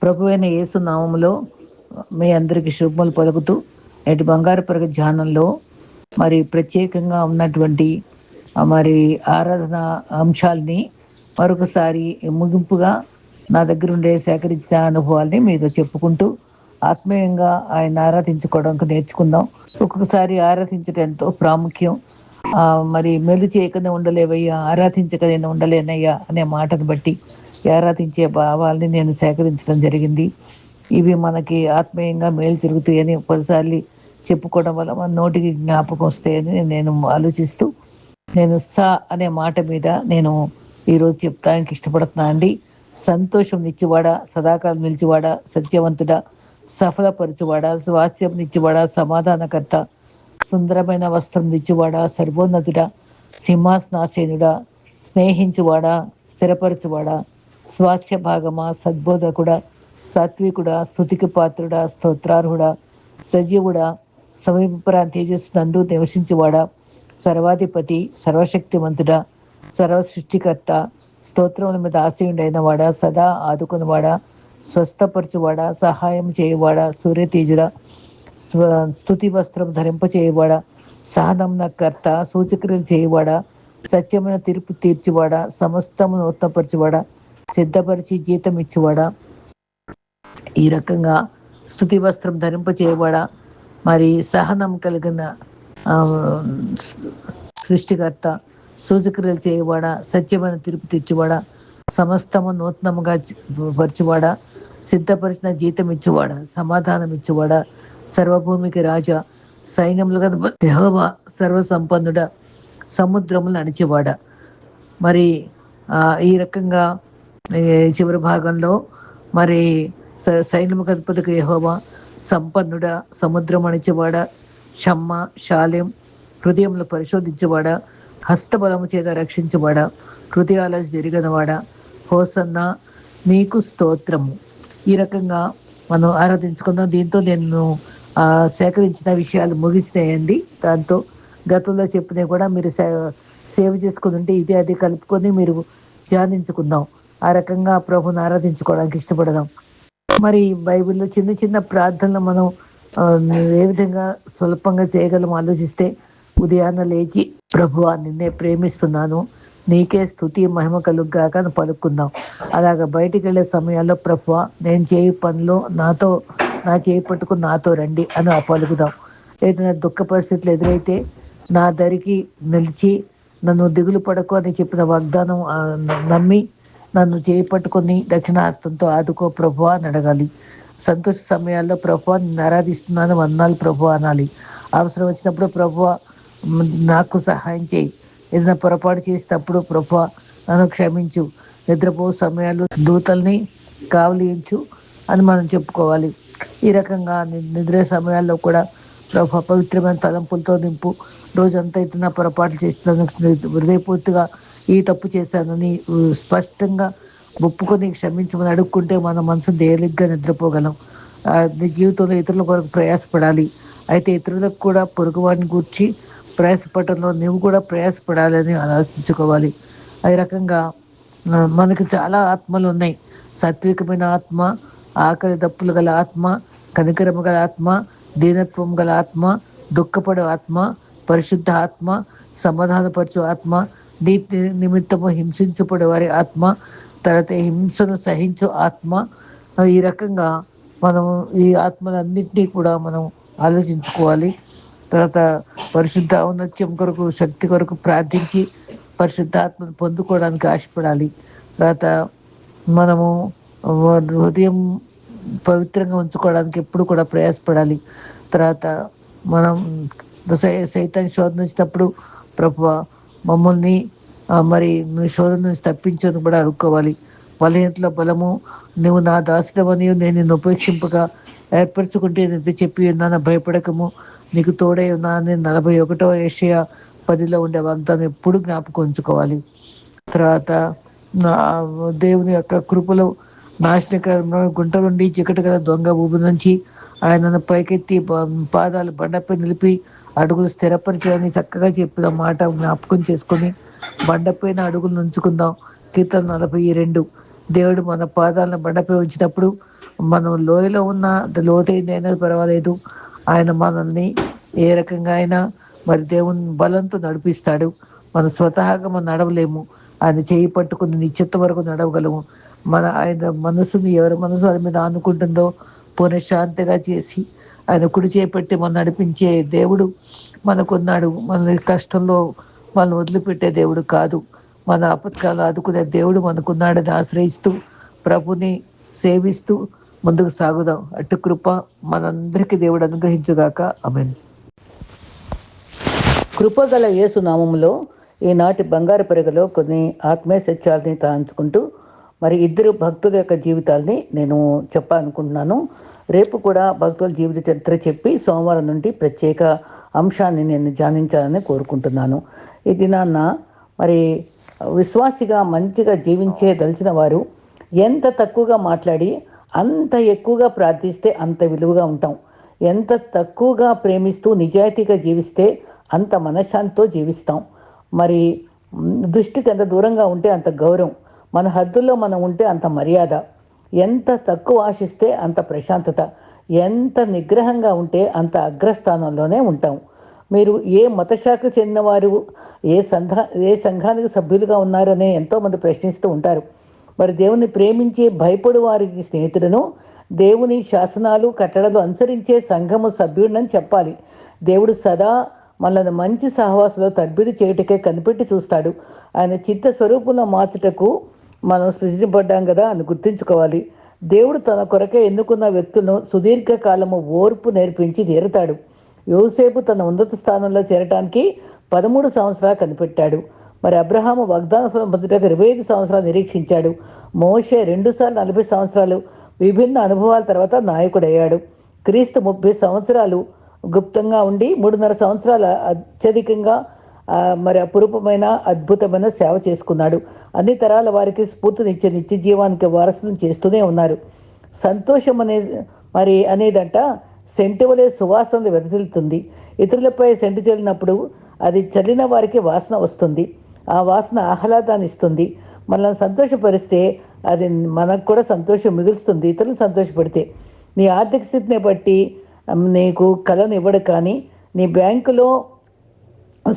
ప్రభువైన యేసు నామములో మీ అందరికి శుభములు పలుకుతూ నేటి బంగారు పరగ ధ్యానంలో మరి ప్రత్యేకంగా ఉన్నటువంటి మరి ఆరాధన అంశాలని మరొకసారి ముగింపుగా నా దగ్గర ఉండే సేకరించిన అనుభవాల్ని మీతో చెప్పుకుంటూ ఆత్మీయంగా ఆయన ఆరాధించుకోవడానికి నేర్చుకుందాం. ఒక్కొక్కసారి ఆరాధించడం ఎంతో ప్రాముఖ్యం. మరి మెలు చేయకనే ఉండలేవయ్యా, ఆరాధించకనే ఉండలేనయ్యా అనే మాటను బట్టి ఆరాధించే భావాల్ని నేను సేకరించడం జరిగింది. ఇవి మనకి ఆత్మీయంగా మేలు జరుగుతాయని పలుసార్లు చెప్పుకోవడం వల్ల మన నోటికి జ్ఞాపకం వస్తాయని నేను ఆలోచిస్తూ నేను అనే మాట మీద నేను ఈరోజు చెప్తానికి ఇష్టపడుతున్నా అండి. సంతోషం నిచ్చివాడా, సదాకాలం నిలిచివాడా, సత్యవంతుడా, సఫలపరచువాడా, స్వాస్థ్యం నిచ్చివాడా, సమాధానకర్త, సుందరమైన వస్త్రం నిచ్చివాడా, సర్వోన్నతుడా, సింహాసనాసేనుడా, స్నేహించువాడా, స్థిరపరచువాడా, స్వాస్థ్య భాగమా, సద్బోధకుడా, సాత్వికుడా, స్తుతికి పాత్రుడా, స్తోత్రార్హుడా, సజీవుడా, సమీపరా తేజస్సు నందు నివసించువాడా, సర్వాధిపతి, సర్వశక్తివంతుడా, సర్వ సృష్టికర్త, స్తోత్రముల మీద ఆశయుడైన వాడా, సదా ఆదుకునివాడా, స్వస్థపరచువాడా, సహాయం చేయవాడా, సూర్యతేజుడా, స్తుతి వస్త్రం ధరింపచేయవాడా, సహనంన కర్త, సూచక్రియలు చేయవాడా, సత్యమైన తీర్పు తీర్చివాడా, సమస్తమును ఉత్తపరచువాడా, సిద్ధపరిచి జీతం ఇచ్చేవాడా, ఈ రకంగా స్తుతి వస్త్రం ధరింపచేయవాడా, మరి సహనం కలిగిన సృష్టికర్త, సూచక్రియలు చేయవాడా, సత్యమైన తీర్పు తీర్చివాడా, సమస్తము నూతనముగా పరచువాడా, సిద్ధపరిచిన జీతం ఇచ్చేవాడా, సమాధానం ఇచ్చేవాడా, సర్వభూమికి రాజా, సైన్యములుగా యెహోవా, సర్వసంపన్నుడా, సముద్రములు నడిచేవాడా. మరి ఈ రకంగా చివరి భాగంలో మరి సైన్యముకు అధిపతికి యెహోవా, సంపన్నుడా, సముద్రం అణిచేవాడా, షమ్మ, షాలెం, హృదయములు పరిశోధించేవాడా, హస్తబలము చేత రక్షించేవాడా, హృదయాల జరిగినవాడా, హోసన్నా నీకు స్తోత్రము. ఈ రకంగా మనం ఆరాధించుకుందాం. దీంతో నేను సేకరించిన విషయాలు ముగిసినాయండి. దాంతో గతంలో చెప్పినవి కూడా మీరు సేవ్ చేసుకుని ఉంటే ఇది అది కలుపుకొని మీరు ధ్యానించుకుందాం. ఆ రకంగా ప్రభుని ఆరాధించుకోవడానికి ఇష్టపడదాం. మరి బైబిల్లో చిన్న చిన్న ప్రార్థనలు మనం ఏ విధంగా స్వల్పంగా చేయగలం ఆలోచిస్తే, ఉదయాన్న లేచి ప్రభువా నిన్నే ప్రేమిస్తున్నాను, నీకే స్తుతి మహిమ కలుగ్గాక అని పలుకుందాం. అలాగ బయటికి వెళ్ళే సమయాల్లో ప్రభువా నేను చేయి పనిలో నా చేయి పట్టుకుని నాతో రండి అని పలుకుదాం. ఏదైనా దుఃఖ పరిస్థితులు ఎదురైతే నా దరికి నిలిచి నన్ను దిగులు పడకు అని చెప్పిన వాగ్దానం నమ్మి నన్ను చేయి పట్టుకొని దక్షిణాస్తంతో ఆదుకో ప్రభువా అని అడగాలి. సంతోష సమయాల్లో ప్రభువా నిన్ను ఆరాధిస్తున్నాను వందనాలు ప్రభువా అనాలి. అవసరం వచ్చినప్పుడు ప్రభువా నాకు సహాయం చేయి, ఏదైనా పొరపాటు చేసినప్పుడు ప్రభువా నన్ను క్షమించు, నిద్రపో సమయాల్లో దూతల్ని కావలించు అని మనం చెప్పుకోవాలి. ఈ రకంగా నిద్ర సమయాల్లో కూడా ప్రభువా పవిత్రమైన తలంపులతో నింపు, రోజంతా ఇతన పొరపాట్లు చేస్తున్నాను, హృదయపూర్తిగా ఈ తప్పు చేశానని స్పష్టంగా ఒప్పుకొని క్షమించమని అడుక్కుంటే మన మనసు తేలిగ్గా నిద్రపోగలం. జీవితంలో ఇతరుల కొరకు ప్రయాసపడాలి. అయితే ఇతరులకు కూడా పొరుగువాడిని గూర్చి ప్రయాసపడటంలో నువ్వు కూడా ప్రయాసపడాలని ఆలోచించుకోవాలి. ఈ రకంగా మనకు చాలా ఆత్మలు ఉన్నాయి. సాత్వికమైన ఆత్మ, ఆకలి దప్పులు గల ఆత్మ, కనికరము గల ఆత్మ, దీనత్వం గల ఆత్మ, దుఃఖపడే ఆత్మ, పరిశుద్ధ ఆత్మ, సమాధానపరచు ఆత్మ, నీతి నిమిత్తము హింసించబడే వారి ఆత్మ, తర్వాత హింసను సహించు ఆత్మ. ఈ రకంగా మనం ఈ ఆత్మలన్నింటినీ కూడా మనం ఆలోచించుకోవాలి. తర్వాత పరిశుద్ధ ఔన్నత్యం కొరకు, శక్తి కొరకు ప్రార్థించి పరిశుద్ధ ఆత్మను పొందుకోవడానికి ఆశపడాలి. తర్వాత మనము హృదయం పవిత్రంగా ఉంచుకోవడానికి ఎప్పుడు కూడా ప్రయాసపడాలి. తర్వాత మనం సైతాన్ని శోధన వచ్చినప్పుడు ప్రభువా మమ్మల్ని మరి శోధన నుంచి తప్పించని కూడా అడుక్కోవాలి. బలహీనతలో బలము, నువ్వు నా దాసుడవని నేను నిన్ను ఉపేక్షింపగా ఏర్పరచుకుంటే నేను చెప్పి ఉన్నాను, భయపడకము నీకు తోడై ఉన్నానని 41వ యెషయా 10లో ఉండే వాగ్దానం ఎప్పుడు జ్ఞాపకం ఉంచుకోవాలి. తర్వాత దేవుని యొక్క కృపలో నాశనకరమైన గుంట నుండి చికటి గల దొంగ ఊబి నుంచి ఆయనను పైకెత్తి పాదాలు బండపై నిలిపి అడుగులు స్థిరపరిచాలని చక్కగా చెప్పిన మాట జ్ఞాపకం చేసుకొని బండపైన అడుగులు నుంచుకుందాం. కీర్తన 42. దేవుడు మన పాదాలను బండపై ఉంచినప్పుడు మనం లోయలో ఉన్న లోతైందైనా పర్వాలేదు, ఆయన మనల్ని ఏ రకంగా అయినా మరి దేవుని బలంతో నడిపిస్తాడు. మనం స్వతహాగా మనం నడవలేము, ఆయన చేయి పట్టుకుని నిశ్చిత వరకు నడవగలము. ఆయన మనసుని ఎవరి మనసు అది మీద ఆనుకుంటుందో పునఃశాంతిగా చేసి ఆయన కుడి చేపట్టి మనం నడిపించే దేవుడు మనకున్నాడు. మన కష్టంలో మనల్ని వదిలిపెట్టే దేవుడు కాదు, మన ఆపత్కాలు ఆదుకునే దేవుడు మనకున్నాడని ఆశ్రయిస్తూ ప్రభుని సేవిస్తూ ముందుకు సాగుదాం. అటు కృప మనందరికీ దేవుడు అనుగ్రహించుగాక. ఆమేన్. కృపగల యేసు నామములో ఈనాటి బంగారు పెరుగులో కొన్ని ఆత్మీయ సత్యాలని తాంచుకుంటూ మరి ఇద్దరు భక్తుల యొక్క జీవితాలని నేను చెప్పాలనుకుంటున్నాను. రేపు కూడా భక్తుల జీవిత చరిత్ర చెప్పి సోమవారం నుండి ప్రత్యేక అంశాన్ని నేను ధ్యానించాలని కోరుకుంటున్నాను. ఈ దినాన్న మరి విశ్వాసిగా మంచిగా దలిచిన వారు ఎంత తక్కువగా మాట్లాడి అంత ఎక్కువగా ప్రార్థిస్తే అంత విలువగా ఉంటాం. ఎంత తక్కువగా ప్రేమిస్తూ నిజాయితీగా జీవిస్తే అంత మనశ్శాంతితో జీవిస్తాం. మరి దృష్టికి ఎంత దూరంగా ఉంటే అంత గౌరవం, మన హద్దుల్లో మనం ఉంటే అంత మర్యాద. ఎంత తక్కువ ఆశిస్తే అంత ప్రశాంతత, ఎంత నిగ్రహంగా ఉంటే అంత అగ్రస్థానంలోనే ఉంటాం. మీరు ఏ మతశాఖకు చెందినవారు, ఏ సంఘానికి సభ్యులుగా ఉన్నారని ఎంతోమంది ప్రశ్నిస్తూ ఉంటారు. మరి దేవుని ప్రేమించే భయపడు వారికి స్నేహితులను, దేవుని శాసనాలు కట్టడలు అనుసరించే సంఘము సభ్యుడినని చెప్పాలి. దేవుడు సదా మనల్ని మంచి సహవాసంలో తద్బిది చేయటకే కనిపెట్టి చూస్తాడు. ఆయన చిత్త స్వరూపంలో మార్చుటకు మనం సృష్టించబడ్డాం కదా అని గుర్తుంచుకోవాలి. దేవుడు తన కొరకే ఎన్నుకున్న వ్యక్తులను సుదీర్ఘకాలము ఓర్పు నేర్పించి తీరుతాడు. యోసేపు తన ఉన్నత స్థానంలో చేరటానికి 13 సంవత్సరాలు కనిపెట్టాడు. మరి అబ్రహాము వాగ్దాన ఫలం పొందుటకు 25 సంవత్సరాలు నిరీక్షించాడు. మోషే 2 సార్లు 40 సంవత్సరాలు విభిన్న అనుభవాల తర్వాత నాయకుడయ్యాడు. క్రీస్తు 30 సంవత్సరాలు గుప్తంగా ఉండి 3.5 సంవత్సరాల అత్యధికంగా మరి అపురూపమైన అద్భుతమైన సేవ చేసుకున్నాడు. అన్ని తరాల వారికి స్ఫూర్తినిచ్చే నిత్య జీవానికి వారసులను చేస్తూనే ఉన్నారు. సంతోషం అనేదంట సెంటు వలె సువాసనలు వెదజల్లుతుంది. ఇతరులపై సెంటు చల్లినప్పుడు అది చల్లిన వారికి వాసన వస్తుంది. ఆ వాసన ఆహ్లాదాన్ని ఇస్తుంది. మనల్ని సంతోషపరిస్తే అది మనకు కూడా సంతోషం మిగులుస్తుంది. ఇతరులు సంతోషపడితే నీ ఆర్థిక స్థితిని బట్టి నీకు కళను ఇవ్వడు, కానీ నీ బ్యాంకులో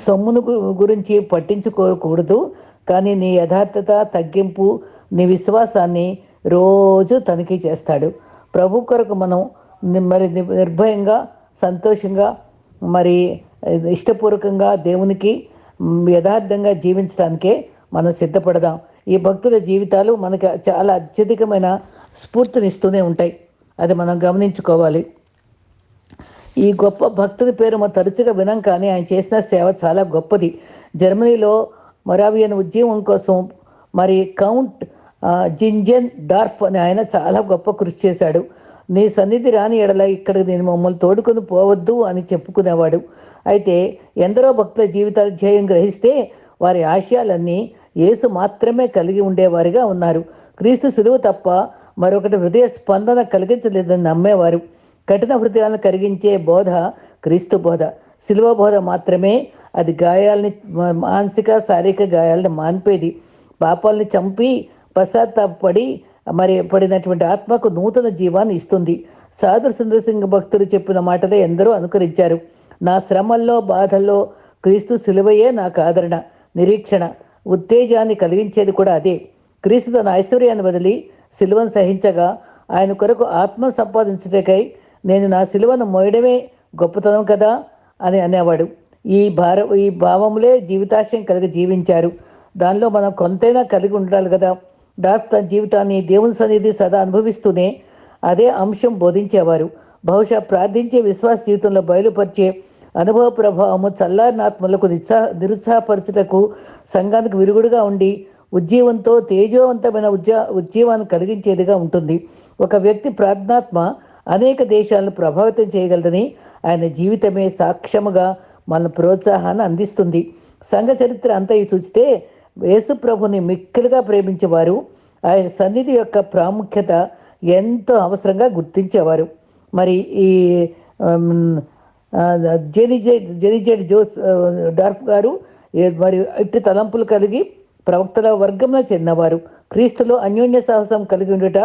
సొమ్మును గురించి పట్టించుకోకూడదు. కానీ నీ యథార్థత, తగ్గింపు, నీ విశ్వాసాన్ని రోజు తనిఖీ చేస్తాడు. ప్రభు కొరకు మనం మరి నిర్భయంగా, సంతోషంగా, మరి ఇష్టపూర్వకంగా దేవునికి యథార్థంగా జీవించడానికే మనం సిద్ధపడదాం. ఈ భక్తుల జీవితాలు మనకు చాలా అత్యధికమైన స్ఫూర్తినిస్తూనే ఉంటాయి. అది మనం గమనించుకోవాలి. ఈ గొప్ప భక్తుడి పేరు మనం తరచుగా వినం, కానీ ఆయన చేసిన సేవ చాలా గొప్పది. జర్మనీలో మొరావియన్ ఉద్యమం కోసం మరి కౌంట్ జింజెన్ డార్ఫ్ అని ఆయన చాలా గొప్ప కృషి చేశాడు. నీ సన్నిధి రాని ఎడల ఇక్కడికి నేను మమ్మల్ని తోడుకొని పోవద్దు అని చెప్పుకునేవాడు. అయితే ఎందరో భక్తుల జీవితాల ధ్యేయం గ్రహిస్తే వారి ఆశయాలన్నీ యేసు మాత్రమే కలిగి ఉండేవారిగా ఉన్నారు. క్రీస్తు సిలువ తప్ప మరొకటి హృదయ స్పందన కలిగించలేదని నమ్మేవారు. కఠిన హృదయాలను కరిగించే బోధ క్రీస్తు బోధ. సిలువ బోధ మాత్రమే అది గాయాలని, మానసిక శారీరక గాయాలను మాన్పేది. పాపాలని చంపి పశ్చాత్తాపడి పడినటువంటి ఆత్మకు నూతన జీవాన్ని ఇస్తుంది. సాధు సుందర్ సింగ్ భక్తులు చెప్పిన మాటలే ఎందరో అనుకరించారు. నా శ్రమల్లో, బాధల్లో క్రీస్తు సిలువయే నాకు ఆదరణ, నిరీక్షణ, ఉత్తేజాన్ని కలిగించేది కూడా అదే. క్రీస్తు తన ఐశ్వర్యాన్ని వదిలి సిలువను సహించగా ఆయన కొరకు ఆత్మ సంపాదించుటకై నేను నా సిలువను మోయడమే గొప్పతనం కదా అని అనేవాడు. ఈ భావములే జీవితాశయం కలిగి జీవించారు. దానిలో మనం కొంతైనా కలిగి ఉండాలి కదా. డాక్టర్ తన జీవితాన్ని దేవుని సన్నిధి సదా అనుభవిస్తూనే అదే అంశం బోధించేవారు. బహుశా ప్రార్థించే విశ్వాస జీవితంలో బయలుపరిచే అనుభవ ప్రభావము చల్లారినాత్మలకు నిరుత్సాహపరచుటకు, సంఘానికి విరుగుడుగా ఉండి ఉజ్జీవంతో తేజోవంతమైన ఉజ్జీవాన్ని కలిగించేదిగా ఉంటుంది. ఒక వ్యక్తి ప్రార్థనాత్మ అనేక దేశాలను ప్రభావితం చేయగలదని ఆయన జీవితమే సాక్ష్యముగా మన ప్రోత్సాహాన్ని అందిస్తుంది. సంఘ చరిత్ర అంతా చూస్తే యేసు ప్రభుని మిక్కిలుగా ప్రేమించేవారు ఆయన సన్నిధి యొక్క ప్రాముఖ్యత ఎంతో అవసరంగా గుర్తించేవారు. మరి ఈ జెనిజెడ్ జోస్ డార్ఫ్ గారు మరి ఇట్టి తలంపులు కలిగి ప్రవక్తల వర్గంలో చెందినవారు. క్రీస్తులో అన్యోన్య సాహసం కలిగి ఉండుట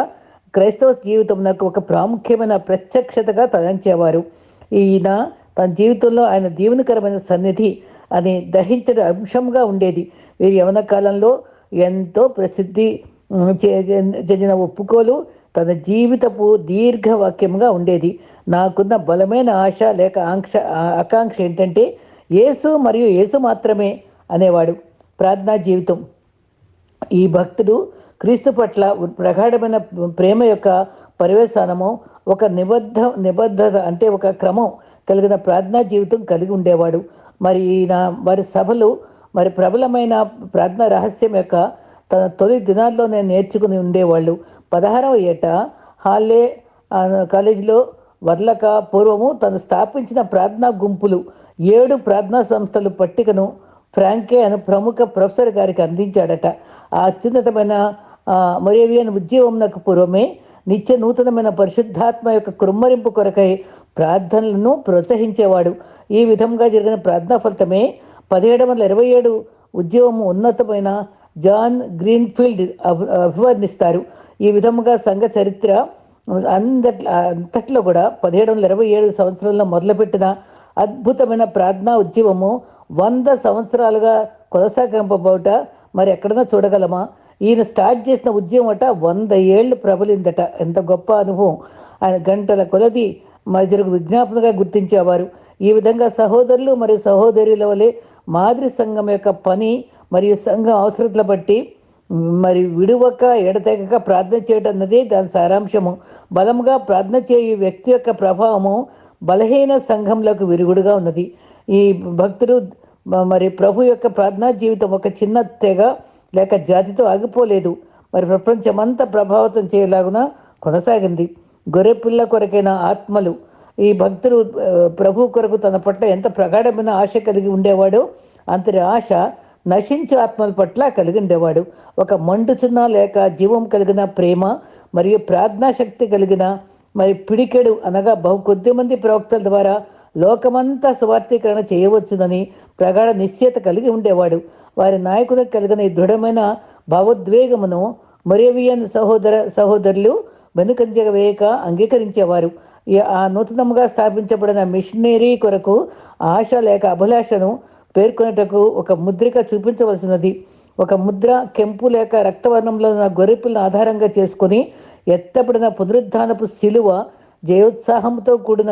క్రైస్తవ జీవితం నాకు ఒక ప్రాముఖ్యమైన ప్రత్యక్షతగా తలంచేవారు. ఈయన తన జీవితంలో ఆయన దీవెనకరమైన సన్నిధి అని దహించడం అంశంగా ఉండేది. వీరి యవన కాలంలో ఎంతో ప్రసిద్ధి చెందిన ఒప్పుకోలు తన జీవితపు దీర్ఘవాక్యంగా ఉండేది. నాకున్న బలమైన ఆశ లేక ఆకాంక్ష ఏంటంటే యేసు మరియు యేసు మాత్రమే అనేవాడు. ప్రార్థనా జీవితం. ఈ భక్తుడు క్రీస్తు పట్ల ప్రగాఢమైన ప్రేమ యొక్క పర్యవసానము ఒక నిబద్ధత అంటే ఒక క్రమం కలిగిన ప్రార్థనా జీవితం కలిగి ఉండేవాడు. మరి ఈయన వారి సభలు మరి ప్రబలమైన ప్రార్థనా రహస్యం యొక్క తన తొలి దినాల్లో నేను నేర్చుకుని ఉండేవాళ్ళు. 16వ ఏట హాల్లే కాలేజీలో వదలక పూర్వము తను స్థాపించిన ప్రార్థనా గుంపులు 7 ప్రార్థనా సంస్థలు పట్టికను ఫ్రాంకే అనే ప్రముఖ ప్రొఫెసర్ గారికి అందించాడట. ఆ అత్యున్నతమైన మొరేవియన్ ఉద్యమంకు పూర్వమే నిత్య నూతనమైన పరిశుద్ధాత్మ యొక్క కృమ్మరింపు కొరకై ప్రార్థనలను ప్రోత్సహించేవాడు. ఈ విధంగా జరిగిన ప్రార్థనా ఫలితమే 1727 ఉద్యమము ఉన్నతమైన జాన్ గ్రీన్ఫీల్డ్ అభివర్ణిస్తారు. ఈ విధముగా సంఘ చరిత్ర అంతట్లో కూడా 1727 సంవత్సరంలో మొదలుపెట్టిన అద్భుతమైన ప్రార్థనా ఉద్యమము 100 సంవత్సరాలుగా కొనసాగింపబోట మరి ఎక్కడన్నా చూడగలమా? ఈయన స్టార్ట్ చేసిన ఉద్యమం 100 ఏళ్ళు ప్రబలిందట. ఎంత గొప్ప అనుభవం! ఆయన గంటల కొలది మరి జరుగు విజ్ఞాపనగా గుర్తించేవారు. ఈ విధంగా సహోదరులు మరియు సహోదరుల వలె మాదిరి సంఘం యొక్క పని మరియు సంఘం అవసరతల బట్టి మరి విడువక ఎడతెగక ప్రార్థన చేయడం అన్నది దాని సారాంశము. బలముగా ప్రార్థన చేయు వ్యక్తి యొక్క ప్రభావము బలహీన సంఘంలోకి విరుగుడుగా ఉన్నది. ఈ భక్తుడు మరి ప్రభు యొక్క ప్రార్థనా జీవితం ఒక చిన్న తెగ లేక జాతితో ఆగిపోలేదు. మరి ప్రపంచమంతా ప్రభావితం చేయలాగున కొనసాగింది. గొర్రెపిల్ల కొరకైన ఆత్మలు. ఈ భక్తుడు ప్రభు కొరకు తన పట్ల ఎంత ప్రగాఢమైన ఆశ కలిగి ఉండేవాడో అంతటి ఆశ నశించే ఆత్మల పట్ల కలిగి ఉండేవాడు. ఒక మండుచున్న లేక జీవం కలిగిన ప్రేమ మరియు ప్రార్థనా శక్తి కలిగిన మరి పిడికెడు అనగా బహు కొద్ది మంది ప్రవక్తల ద్వారా లోకమంతా సువార్థీకరణ చేయవచ్చునని ప్రగాఢ నిశ్చయత కలిగి ఉండేవాడు. వారి నాయకులకు కలిగిన ఈ దృఢమైన భావోద్వేగమును మొరేవియన్ సహోదరులు వెనుకంజ వేయక అంగీకరించేవారు. ఆ నూతనంగా స్థాపించబడిన మిషనరీ కొరకు ఆశ లేక అభిలాషను పేర్కొనేటకు ఒక ముద్రిక చూపించవలసినది. ఒక ముద్ర కెంపు లేక రక్తవర్ణంలో ఉన్న గొర్రెపిల్లను ఆధారంగా చేసుకుని ఎత్తబడిన పునరుద్ధానపు శిలువ జయోత్సాహంతో కూడిన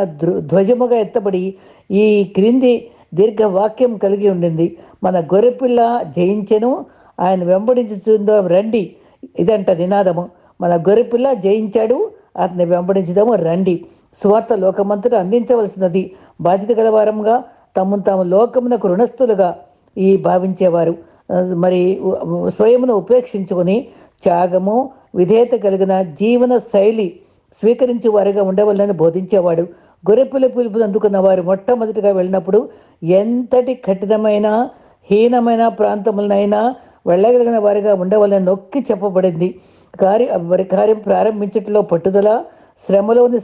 ధ్వజముగా ఎత్తబడి ఈ క్రింది దీర్ఘవాక్యం కలిగి ఉండింది. మన గొర్రెపిల్ల జయించెను, ఆయన వెంబడించుతుందో రండి. ఇదంట నినాదము. మన గొర్రెపిల్ల జయించాడు, అతన్ని వెంబడించుదాము రండి. సువార్త లోకమంతటా అందించవలసినది. బాధ్యత గలవారంగా తమను తాము లోకమునకు రుణస్థులుగా భావించేవారు. మరి స్వయమును ఉపేక్షించుకొని త్యాగము విధేయత కలిగిన జీవన శైలి స్వీకరించి వారిగా ఉండవాలని బోధించేవాడు. గొర్రెపిల్ల పిలుపుని అందుకున్న వారు మొట్టమొదటిగా వెళ్ళినప్పుడు ఎంతటి కఠినమైన హీనమైన ప్రాంతములనైనా వెళ్ళగలిగిన వారిగా ఉండవాలని నొక్కి చెప్పబడింది. కార్యం ప్రారంభించటంలో పట్టుదల, శ్రమలోని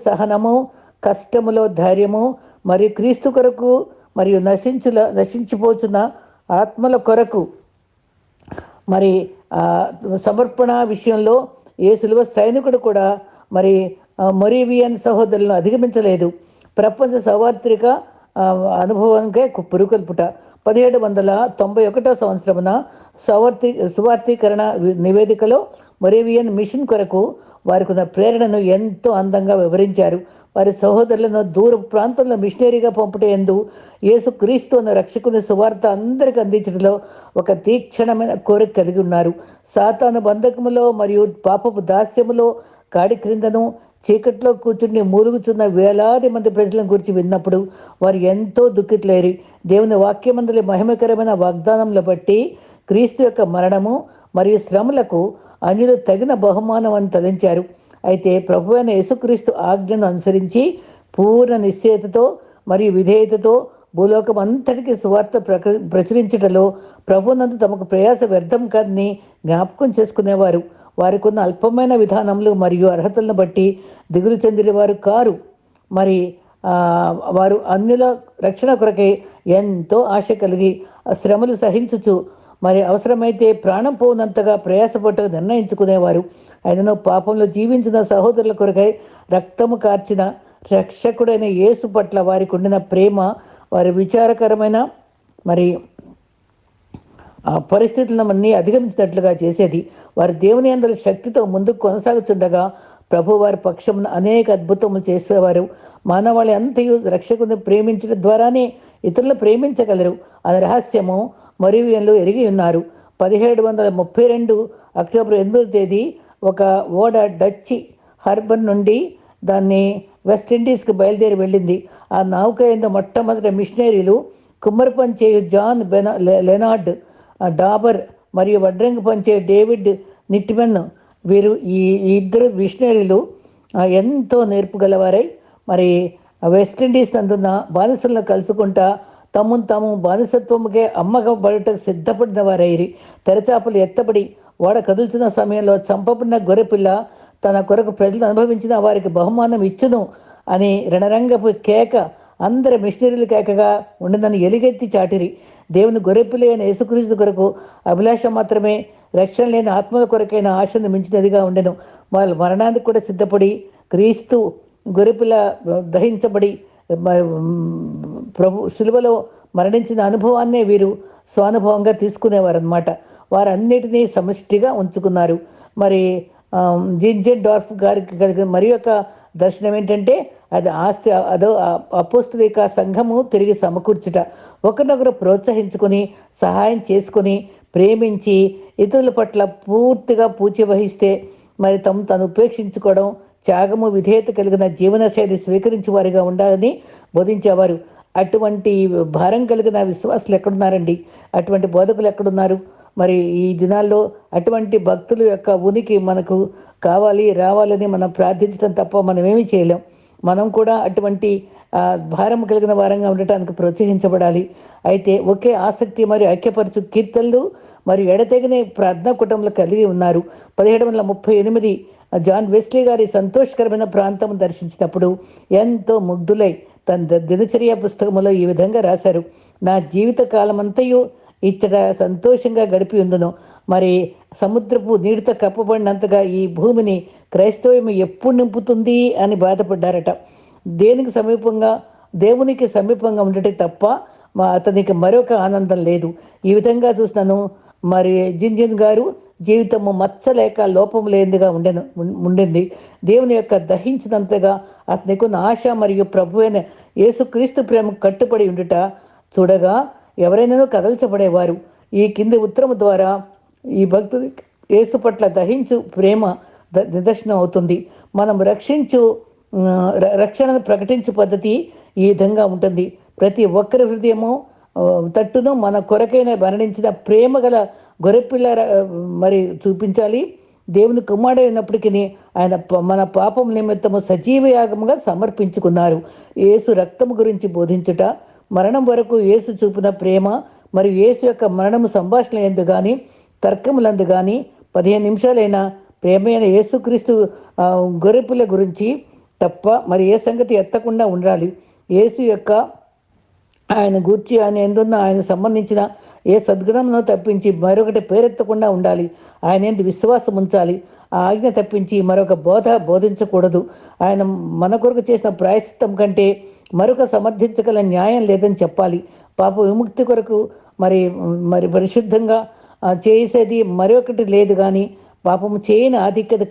కష్టములో ధైర్యము మరియు క్రీస్తు కొరకు మరియు నశించిపోతున్న ఆత్మల కొరకు మరి సమర్పణ విషయంలో ఏ సులువ సైనికుడు కూడా మరి మొరేవియన్ సహోదరులను అధిగమించలేదు. ప్రపంచ సౌవార్తిక అనుభవానికే పురుకొల్పుట. 1791 సంవత్సరమున సువార్తీకరణ నివేదికలో మొరేవియన్ మిషన్ కొరకు వారికి ఉన్న ప్రేరణను ఎంతో అందంగా వివరించారు. వారి సహోదరులను దూర ప్రాంతంలో మిషనరీగా పంపుటయందు యేసు క్రీస్తు అన్న రక్షకుని సువార్త అందరికి అందించడంలో ఒక తీక్షణమైన కోరిక కలిగి ఉన్నారు. సాతాను బంధకములో మరియు పాపపు దాస్యములో కాడి క్రిందను చీకట్లో కూర్చుని మూలుగుచున్న వేలాది మంది ప్రజలను గురించి విన్నప్పుడు వారు ఎంతో దుఃఖితులేరి దేవుని వాక్యమందలి మహిమకరమైన వాగ్దానంలో బట్టి క్రీస్తు యొక్క మరణము మరియు శ్రమలకు అన్యులు తగిన బహుమానం అని తలంచారు. అయితే ప్రభువైన యేసుక్రీస్తు ఆజ్ఞను అనుసరించి పూర్ణ నిశ్చయతతో మరియు విధేయతతో భూలోకం అంతటికీ సువార్త ప్రచురించటలో ప్రభునందు తమకు ప్రయాస వ్యర్థం కాదని జ్ఞాపకం చేసుకునేవారు. వారికి ఉన్న అల్పమైన విధానములు మరియు అర్హతలను బట్టి దిగులు చెందిన వారు కారు. మరి వారు అన్యుల రక్షణ కొరకై ఎంతో ఆశ కలిగి శ్రమలు సహించుచు మరి అవసరమైతే ప్రాణం పోనంతగా ప్రయాసపట్టు నిర్ణయించుకునేవారు. ఆయనను పాపంలో జీవించిన సహోదరుల కొరకై రక్తము కార్చిన రక్షకుడైన యేసు పట్ల వారికి ఉండిన ప్రేమ వారి విచారకరమైన మరి ఆ పరిస్థితులను అన్నీ అధిగమించినట్లుగా చేసేది. వారి దేవుని అందరి శక్తితో ముందుకు కొనసాగుతుండగా ప్రభు వారి పక్షమున అనేక అద్భుతములు చేసేవారు. మానవాళి అంతయు రక్షకుని ప్రేమించడం ద్వారానే ఇతరులు ప్రేమించగలరు అనే రహస్యము మరియు వీళ్ళు ఎరిగి ఉన్నారు. 1732 అక్టోబర్ 8వ తేదీ ఒక ఓడ డచ్ హార్బర్ నుండి దాన్ని వెస్టిండీస్కి బయలుదేరి వెళ్ళింది. ఆ నౌక యందు మొట్టమొదటి మిషనరీలు కుమ్మరి పని చేయు జాన్ లెనార్డ్ డాబర్ మరియు వడ్రంగి పంచే డేవిడ్ నిట్మెన్, వీరు ఈ ఇద్దరు మిషనరీలు ఎంతో నేర్పుగలవారై మరి వెస్టిండీస్ నందున్న బానిసలను కలుసుకుంటా తమను తాము బానిసత్వముకే అమ్మకబడుటకు సిద్ధపడిన వారైరి. తెరచాపలు ఎత్తబడి ఓడ కదులుతున్న సమయంలో చంపబడిన గొర్రెపిల్ల తన కొరకు ప్రజలు అనుభవించిన వారికి బహుమానం ఇచ్చును అని రణరంగపు కేక అందరి మిషనరీల కేకగా ఉండదని ఎలుగెత్తి చాటిరి. దేవుని గొర్రెపిల్ల అయిన యేసుక్రీస్తు కొరకు అభిలాష మాత్రమే రక్షణ లేని ఆత్మల కొరకైన ఆశను మించినదిగా ఉండెను. వాళ్ళు మరణానికి కూడా సిద్ధపడి క్రీస్తు గొర్రెపిల్ల దహించబడి ప్రభు సిలువలో మరణించిన అనుభవాన్నే వీరు స్వానుభవంగా తీసుకునేవారనమాట. వారన్నిటినీ సమిష్టిగా ఉంచుకున్నారు. మరి జింజెన్ డార్ఫ్ గారికి కలిగిన మరి యొక్క దర్శనం ఏంటంటే అది ఆస్తి అదో అపోస్తులిక సంఘము తిరిగి సమకూర్చుట, ఒకరినొకరు ప్రోత్సహించుకొని సహాయం చేసుకొని ప్రేమించి ఇతరుల పట్ల పూర్తిగా పూచి వహిస్తే మరి తను ఉపేక్షించుకోవడం, త్యాగము విధేయత కలిగిన జీవనశైలి స్వీకరించి వారిగా ఉండాలని బోధించేవారు. అటువంటి భారం కలిగిన విశ్వాసులు ఎక్కడున్నారండి? అటువంటి బోధకులు ఎక్కడున్నారు? మరి ఈ దినాల్లో అటువంటి భక్తుల యొక్క ఉనికి మనకు కావాలి, రావాలని మనం ప్రార్థించడం తప్ప మనం ఏమీ చేయలేం. మనం కూడా అటువంటి భారం కలిగిన వారంగా ఉండటానికి ప్రోత్సహించబడాలి. అయితే ఒకే ఆసక్తి మరియు ఐక్యపరచు కీర్తనలు మరియు ఎడతెగని ప్రార్థనా కుటుంబాలు కలిగి ఉన్నారు. 1738 జాన్ వెస్లీ గారి సంతోషకరమైన ప్రాంతం దర్శించినప్పుడు ఎంతో ముగ్ధులై తన దినచర్య పుస్తకములో ఈ విధంగా రాశారు: నా జీవిత కాలమంతయు ఇచ్చట సంతోషంగా గడిపి ఉండును. మరి సముద్రపు నీటితో కప్పబడినంతగా ఈ భూమిని క్రైస్తవ్యం ఎప్పుడు నింపుతుంది అని బాధపడ్డారట. దేవునికి సమీపంగా ఉండటే తప్ప అతనికి మరొక ఆనందం లేదు. ఈ విధంగా చూసినాను. మరి జింజిన్ గారు జీవితము మచ్చలేక లోపం లేనిదిగా ఉండింది. దేవుని యొక్క దహించినంతగా అతనికున్న ఆశ మరియు ప్రభు అయిన యేసుక్రీస్తు ప్రేమ కట్టుబడి ఉండుట చూడగా ఎవరైనా కదల్చబడేవారు. ఈ కింది ఉత్తరము ద్వారా ఈ భక్తుడి యేసు పట్ల దహించు ప్రేమ నిదర్శనం అవుతుంది. మనం రక్షణను ప్రకటించు పద్ధతి ఈ విధంగా ఉంటుంది. ప్రతి ఒక్కరి హృదయము తట్టును మన కొరకైన మరణించిన ప్రేమ గల గొర్రెపిల్ల మరి చూపించాలి. దేవుని కుమారుడు అయినప్పటికీ ఆయన మన పాపం నిమిత్తము సజీవ యాగముగా సమర్పించుకున్నారు. యేసు రక్తము గురించి బోధించుట, మరణం వరకు యేసు చూపిన ప్రేమ మరియు యేసు యొక్క మరణము సంభాషణ ఎందు కానీ తర్కములందు కానీ 15 నిమిషాలైనా ప్రేమైన యేసుక్రీస్తు గొర్రెపిల్ల గురించి తప్ప మరి ఏ సంగతి ఎత్తకుండా ఉండాలి. యేసు యొక్క ఆయన గూర్చి ఆయన ఎందున్న ఆయన సంబంధించిన ఏ సద్గుణంలో తప్పించి మరొకటి పేరెత్తకుండా ఉండాలి. ఆయన ఎందు విశ్వాసం ఉంచాలి. ఆ ఆజ్ఞ తప్పించి మరొక బోధించకూడదు. ఆయన మన కొరకు చేసిన ప్రాయశ్చిత్తం కంటే మరొక సమర్థించగల న్యాయం లేదని చెప్పాలి. పాప విముక్తి కొరకు మరి పరిశుద్ధంగా చేసేది మరొకటి లేదు. కానీ పాపము చేయని ఆధిక్యత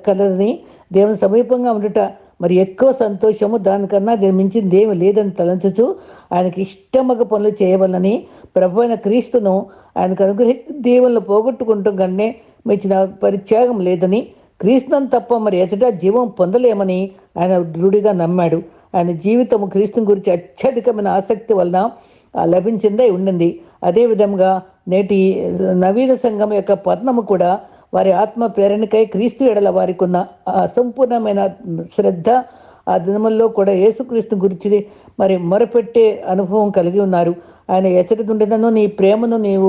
కలదని దేవుని సమీపంగా ఉండుట మరి ఎక్కువ సంతోషము, దానికన్నా దీని మించింది ఏమి లేదని తలంచుచు ఆయనకి ఇష్టమగ పనులు చేయవలని ప్రభు అయిన క్రీస్తును ఆయనకు దేవుళ్ళు పోగొట్టుకుంటాం కన్నే మెచ్చిన పరిత్యాగం లేదని, క్రీస్తును తప్ప మరి ఎచట జీవం పొందలేమని ఆయన దృఢిగా నమ్మాడు. ఆయన జీవితము క్రీస్తుని గురించి అత్యధికమైన ఆసక్తి వలన లభించిందే ఉండింది. అదేవిధంగా నేటి నవీన సంఘం యొక్క పతనము కూడా వారి ఆత్మ ప్రేరణకై క్రీస్తు ఎడల వారికి ఉన్న అసంపూర్ణమైన శ్రద్ధ ఆ దినముల్లో కూడా యేసుక్రీస్తు గురించి మరి మొరపెట్టే అనుభవం కలిగి ఉన్నారు. ఆయన ఎచ్చటి నుండినను నీ ప్రేమను నీవు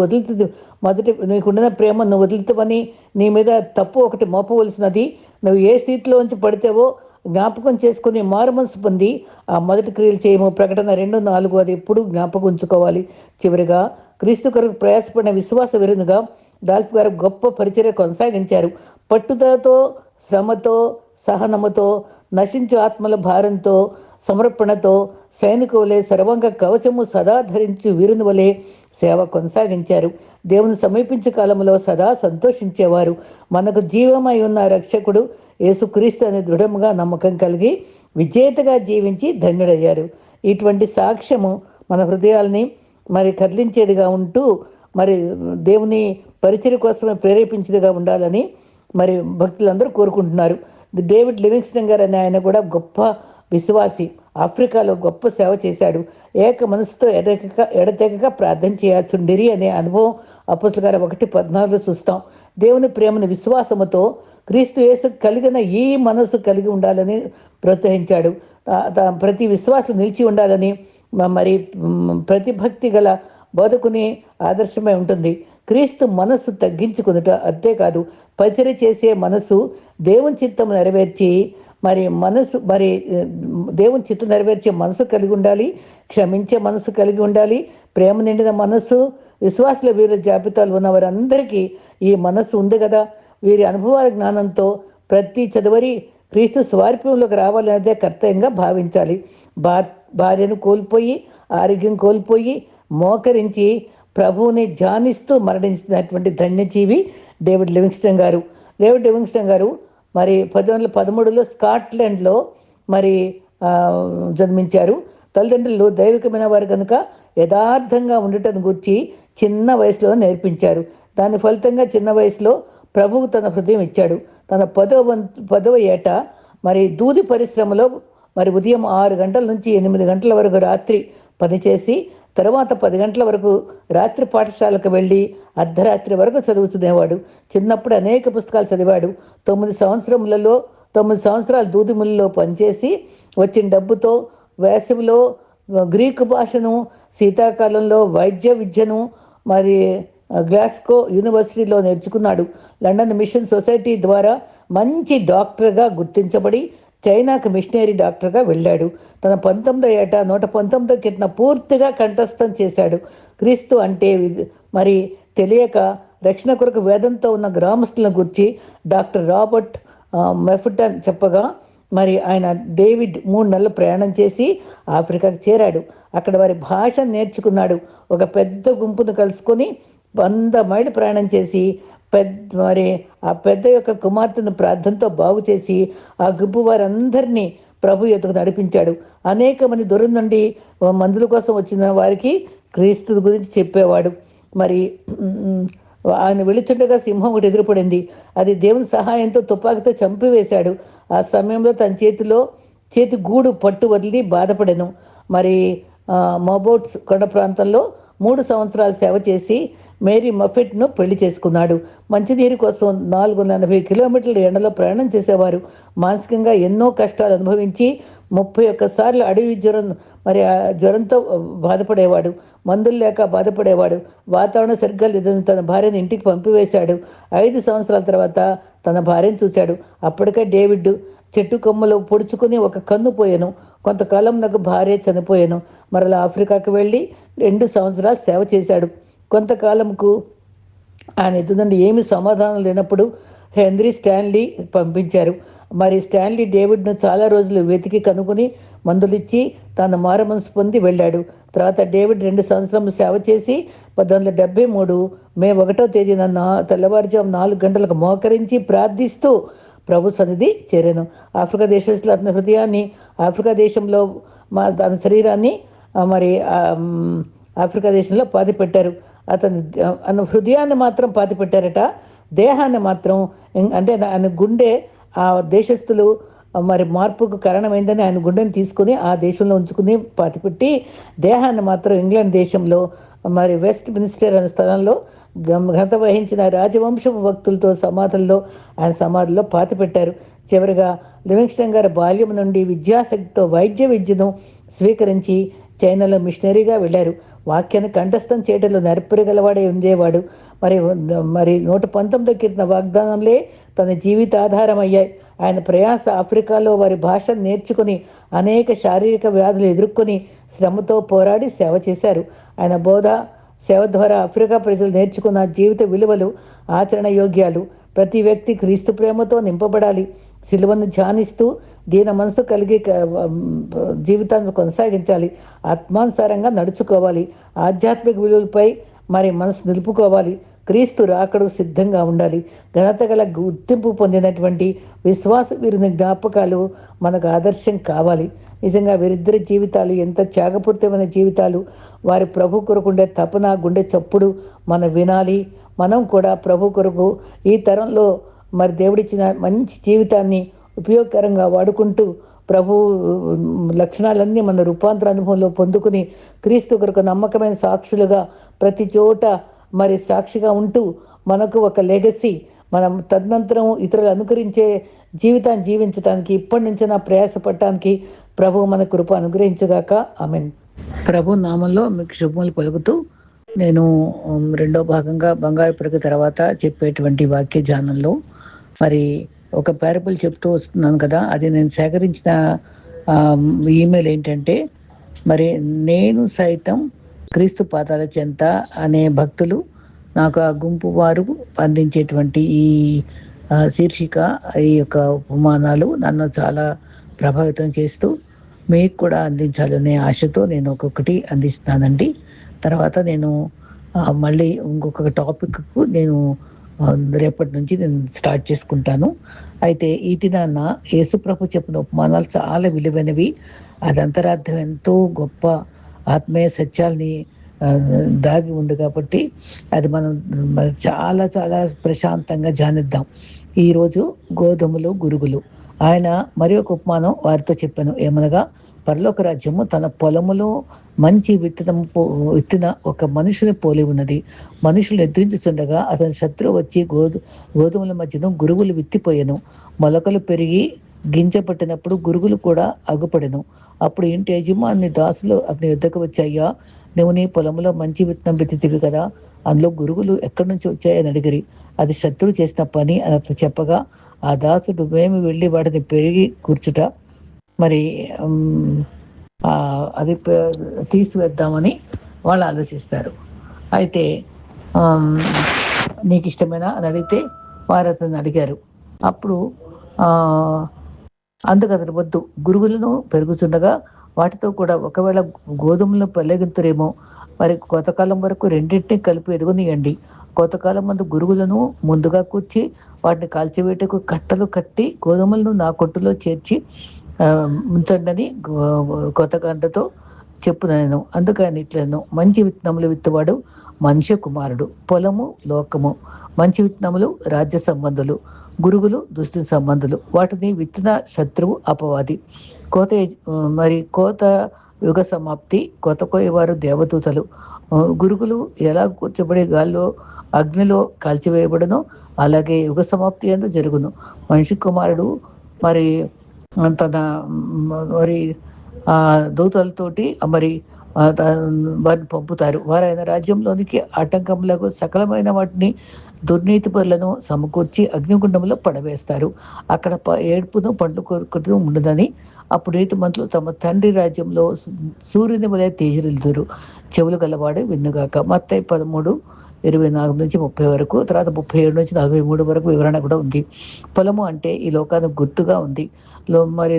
నీకుండిన ప్రేమను వదులుతావని నీ మీద తప్పు ఒకటి మోపవలసినది. నువ్వు ఏ స్థితిలోంచి పడితేవో జ్ఞాపకం చేసుకుని మారుమనసు పొంది ఆ మొదటి క్రియలు చేయము. ప్రకటన 2:4 అది ఎప్పుడు జ్ఞాపకం ఉంచుకోవాలి. చివరిగా క్రీస్తు కొరకు ప్రయాసపడిన విశ్వాస విరునుగా దాల్పు గారు గొప్ప పరిచర్య కొనసాగించారు. పట్టుదలతో, శ్రమతో, సహనముతో, నశించు ఆత్మల భారంతో, సమర్పణతో సైనికులే సర్వంగ కవచము సదా ధరించి వీరుని వలె సేవ కొనసాగించారు. దేవుని సమీపించే కాలంలో సదా సంతోషించేవారు. మనకు జీవమై ఉన్న రక్షకుడు యేసుక్రీస్తు అనే దృఢముగా నమ్మకం కలిగి విజేతగా జీవించి ధన్యుడయ్యారు. ఇటువంటి సాక్ష్యము మన హృదయాల్ని కదిలించేదిగా ఉంటూ దేవుని పరిచర్య కోసమే ప్రేరేపించేదిగా ఉండాలని భక్తులందరూ కోరుకుంటున్నారు. డేవిడ్ లివింగ్స్టన్ గారు అనే ఆయన కూడా గొప్ప విశ్వాసి. ఆఫ్రికాలో గొప్ప సేవ చేశాడు. ఏక మనసుతో ఎడతెగక ప్రార్థన చేయచుండిరి అనే అనుభవం అపోస్తలుల కార్యం 1:14 చూస్తాం. దేవుని ప్రేమను విశ్వాసముతో క్రీస్తు యేసు కలిగిన ఈ మనసు కలిగి ఉండాలని ప్రోత్సహించాడు. ప్రతి విశ్వాసం నిలిచి ఉండాలని ప్రతి భక్తి గల బోధకుని ఆదర్శమై ఉంటుంది. క్రీస్తు మనస్సు తగ్గించుకునుట అంతేకాదు, పరిచర్య చేసే మనసు దేవుని చిత్తం నెరవేర్చి దేవుని చిత్తం నెరవేర్చే మనసు కలిగి ఉండాలి. క్షమించే మనసు కలిగి ఉండాలి. ప్రేమ నిండిన మనస్సు. విశ్వాసుల వీరి జాబితాలు ఉన్న వారందరికీ ఈ మనస్సు ఉంది కదా. వీరి అనుభవాల జ్ఞానంతో ప్రతి చదువరి క్రీస్తు స్వారూప్యంలోకి రావాలనేదే కర్తవ్యంగా భావించాలి. భార్యను కోల్పోయి, ఆరోగ్యం కోల్పోయి, మోకరించి ప్రభువుని ధ్యానిస్తూ మరణించినటువంటి ధన్యజీవి డేవిడ్ లివింగ్స్టన్ గారు. డేవిడ్ లివింగ్స్టన్ గారు 1913లో స్కాట్లాండ్లో జన్మించారు. తల్లిదండ్రులు దైవికమైన వారు కనుక యథార్థంగా ఉండటం గురించి చిన్న వయసులో నేర్పించారు. దాని ఫలితంగా చిన్న వయసులో ప్రభువు తన హృదయం ఇచ్చాడు. తన 10వ ఏట దూది పరిశ్రమలో ఉదయం 6 గంటల నుంచి 8 గంటల వరకు రాత్రి పనిచేసి, తర్వాత 10 గంటల వరకు రాత్రి పాఠశాలకు వెళ్ళి అర్ధరాత్రి వరకు చదువుతునేవాడు. చిన్నప్పుడు అనేక పుస్తకాలు చదివాడు. 9 సంవత్సరాలు దూది మిల్లులో పనిచేసి వచ్చిన డబ్బుతో వేసవిలో గ్రీకు భాషను, శీతాకాలంలో వైద్య విద్యను గ్లాస్గో యూనివర్సిటీలో నేర్చుకున్నాడు. లండన్ మిషన్ సొసైటీ ద్వారా మంచి డాక్టర్గా గుర్తించబడి చైనాకు మిషనరీ డాక్టర్గా వెళ్ళాడు. తన 19వ ఏట 119 కీర్తన పూర్తిగా కంఠస్థం చేశాడు. క్రీస్తు అంటే తెలియక రక్షణ కొరకు వేదంతో ఉన్న గ్రామస్తులను గురించి డాక్టర్ రాబర్ట్ మెఫ్టన్ చెప్పగా ఆయన డేవిడ్ 3 నెలలు ప్రయాణం చేసి ఆఫ్రికాకు చేరాడు. అక్కడ వారి భాష నేర్చుకున్నాడు. ఒక పెద్ద గుంపును కలుసుకొని 100 మైళ్ళు ప్రయాణం చేసి ఆ పెద్ద యొక్క కుమార్తెను ప్రార్థనతో బాగు చేసి ఆ గుంపు వారందరినీ ప్రభు ఎదుగు నడిపించాడు. అనేక మంది దూరం నుండి మందుల కోసం వచ్చిన వారికి క్రీస్తు గురించి చెప్పేవాడు. ఆయన వెళుచుండగా సింహం ఒకటి ఎదురుపడింది. అది దేవుని సహాయంతో తుపాకీతో చంపివేశాడు. ఆ సమయంలో తన చేతి గూడు పట్టు వదిలి బాధపడెను. మోబోట్స్ కొండ ప్రాంతంలో 3 సంవత్సరాలు సేవ చేసి మేరీ మఫెట్ను పెళ్లి చేసుకున్నాడు. మంచినీరు కోసం 480 కిలోమీటర్ల ఎండలో ప్రయాణం చేసేవారు. మానసికంగా ఎన్నో కష్టాలు అనుభవించి 31 సార్లు అడవి జ్వరంతో బాధపడేవాడు. మందులు లేక బాధపడేవాడు. వాతావరణ సరిగ్గా లేదని తన భార్యను ఇంటికి పంపివేశాడు. 5 సంవత్సరాల తర్వాత తన భార్యను చూశాడు. అప్పటికే డేవిడ్ చెట్టు కొమ్మలు పొడుచుకుని ఒక కన్ను పోయాను. కొంతకాలం నాకు భార్య చనిపోయాను. మరలా ఆఫ్రికాకు వెళ్ళి 2 సంవత్సరాలు సేవ చేశాడు. కొంతకాలంకు ఆయన ఎదురు నుండి ఏమి సమాధానం లేనప్పుడు హెన్రీ స్టాన్లీ పంపించారు. స్టాన్లీ డేవిడ్ను చాలా రోజులు వెతికి కనుగొని మందులిచ్చి తాను మారుమనసు పొంది వెళ్ళాడు. తర్వాత డేవిడ్ 2 సంవత్సరాలు సేవ చేసి 1973 మే 1వ తేదీన తెల్లవారుజాము 4 గంటలకు మోకరించి ప్రార్థిస్తూ ప్రభు సన్నిధి చేరాను. ఆఫ్రికా దేశస్తులు అతని హృదయాన్ని ఆఫ్రికా దేశంలో తన శరీరాన్ని ఆఫ్రికా దేశంలో పాతిపెట్టారు. అతని హృదయాన్ని మాత్రం పాతిపెట్టారట. దేహాన్ని మాత్రం ఆయన గుండె ఆ దేశస్తులు మార్పుకు కారణమైందని ఆయన గుండెని తీసుకుని ఆ దేశంలో ఉంచుకుని పాతిపెట్టి, దేహాన్ని మాత్రం ఇంగ్లాండ్ దేశంలో వెస్ట్ మినిస్టర్ అనే స్థలంలో ఘనత వహించిన రాజవంశపు భక్తులతో ఆయన సమాధిలో పాతిపెట్టారు. చివరిగా లివింగ్స్టన్ గారి బాల్యం నుండి విద్యాశక్తితో వైద్య విద్యను స్వీకరించి చైనాలో మిషనరీగా వెళ్ళారు. వాక్యాన్ని కంఠస్థం చేయడంలో నెరపరగలవాడే ఉండేవాడు. 119 కీర్తన వాగ్దానంలే తన జీవిత ఆధారం అయ్యాయి. ఆయన ప్రయాస ఆఫ్రికాలో వారి భాషను నేర్చుకుని అనేక శారీరక వ్యాధులు ఎదుర్కొని శ్రమతో పోరాడి సేవ చేశారు. ఆయన బోధ సేవ ద్వారా ఆఫ్రికా ప్రజలు నేర్చుకున్న జీవిత విలువలు, ఆచరణ యోగ్యాలు. ప్రతి వ్యక్తి క్రీస్తు ప్రేమతో నింపబడాలి. సిలువను ధ్యానిస్తూ దీన మనసు కలిగి జీవితాన్ని కొనసాగించాలి. ఆత్మానుసారంగా నడుచుకోవాలి. ఆధ్యాత్మిక విలువలపై మనసు నిలుపుకోవాలి. క్రీస్తు రాకడు సిద్ధంగా ఉండాలి. ఘనత గల గుర్తింపు పొందినటువంటి విశ్వాస వీరిని జ్ఞాపకాలు మనకు ఆదర్శం కావాలి. నిజంగా వీరిద్దరి జీవితాలు ఎంత త్యాగపూరితమైన జీవితాలు. వారి ప్రభు కొరకు ఉండే తపన, గుండె చప్పుడు మనం వినాలి. మనం కూడా ప్రభు కొరకు ఈ తరంలో దేవుడిచ్చిన మంచి జీవితాన్ని ఉపయోగకరంగా వాడుకుంటూ ప్రభు లక్షణాలన్నీ మన రూపాంతర అనుభవంలో పొందుకుని క్రీస్తు కొరకు నమ్మకమైన సాక్షులుగా ప్రతి చోట సాక్షిగా ఉంటూ మనకు ఒక లెగసీ, మనం తదనంతరం ఇతరులు అనుకరించే జీవితాన్ని జీవించడానికి ఇప్పటి నుంచి ప్రయాసపడటానికి ప్రభు మన కృప అనుగ్రహించుగాక. ఆమేన్. ప్రభు నామంలో మీకు శుభములు పలుకుతూ నేను రెండో భాగంగా బంగారు పరుగు తర్వాత చెప్పేటువంటి వాక్య ధ్యానంలో ఒక పారబుల్ చెప్తూ వస్తున్నాను కదా, అది నేను సేకరించిన ఈమెయిల్ ఏంటంటే, నేను సైతం క్రీస్తు పాదాల చెంత అనే భక్తులు నాకు ఆ గుంపు వారు అందించేటువంటి ఈ శీర్షిక, ఈ యొక్క ఉపమానాలు నన్ను చాలా ప్రభావితం చేస్తూ మీకు కూడా అందించాలనే ఆశతో నేను ఒక్కొక్కటి అందిస్తున్నానండి. తర్వాత నేను మళ్ళీ ఇంకొక టాపిక్కు నేను రేపటి నుంచి నేను స్టార్ట్ చేసుకుంటాను. అయితే ఈ దినాన యేసుప్రభు చెప్పిన ఉపమానాలు చాలా విలువైనవి. అది అంతరార్థం ఎంతో గొప్ప ఆత్మీయ సత్యాల్ని దాగి ఉంది కాబట్టి అది మనం చాలా చాలా ప్రశాంతంగా ధ్యానిద్దాం. ఈరోజు గోధుమలు, గురుగులు. ఆయన మరి ఒక ఉపమానం వారితో చెప్పాను. ఏమనగా, పరలోక రాజ్యము తన పొలములో మంచి విత్తిన ఒక మనుషుని పోలి ఉన్నది. మనుషులు ఎదిరించుచుండగా అతని శత్రువు వచ్చి గోధుమల మధ్యను గురుగులు విత్తిపోయెను. మొలకలు పెరిగి గింజ పట్టినప్పుడు గురుగులు కూడా అగుపడెను. అప్పుడు ఇంటి యజమాని దాసులు అతని యుద్ధకు వచ్చి, అయ్యా, నువ్వు నీ పొలంలో మంచి విత్తనం విత్తితివి కదా, అందులో గురుగులు ఎక్కడి నుంచి వచ్చాయని అడిగిరి. అది శత్రువు చేసిన పని అని అతను చెప్పగా, ఆ దాసుడు, మేము వెళ్ళి వాటిని పెరిగి కూర్చుట అది తీసివేద్దామని వాళ్ళు ఆలోచిస్తారు. అయితే నీకు ఇష్టమేనా అని అడిగితే వారు అతను అడిగారు. అప్పుడు అందుకు అతను, వద్దు, గురుగులను పెరుగుచుండగా వాటితో కూడా ఒకవేళ గోధుమలను పెళ్ళగింతురేమో, కొంతకాలం వరకు రెండింటినీ కలిపి ఎదుగునియండి. కొంతకాలం మందు గురుగులను ముందుగా కూర్చి వాటిని కాల్చివేటకు కట్టలు కట్టి గోధుమలను నా కొట్టులో చేర్చి ఉంచండి కొత్త గంటతో చెప్పునను. అందుకని ఇట్లను, మంచి విత్తనములు విత్తువాడు మనుష్య కుమారుడు. పొలము లోకము. మంచి విత్తనములు రాజ్య సంబంధులు, గురుగులు దుష్టి సంబంధులు. వాటిని విత్తిన శత్రువు అపవాది. కోత యుగ సమాప్తి. కోత కోయేవారు దేవదూతలు. గురుగులు ఎలా కూర్చబడి గాల్లో అగ్నిలో కాల్చివేయబడునో అలాగే యుగ సమాప్తి అందు జరుగును. మనిషి కుమారుడు తన దూతలతోటి వారిని పంపుతారు. వారు ఆయన రాజ్యంలోనికి ఆటంకములకు సకలమైన వాటిని దుర్నీతి పరులను సమకూర్చి అగ్నిగుండంలో పడవేస్తారు. అక్కడ ఏడుపును పండ్లు కొరుకుతూ ఉండదని. అప్పుడు నీతిమంతులు తమ తండ్రి రాజ్యంలో సూర్యుని వలె తేజరిల్లుదురు. చెవులు గలవాడు విన్నుగాక. మత్తయి 13:24-30 వరకు, తర్వాత 37-43 వరకు వివరణ కూడా ఉంది. పొలము అంటే ఈ లోకానికి గుర్తుగా ఉంది.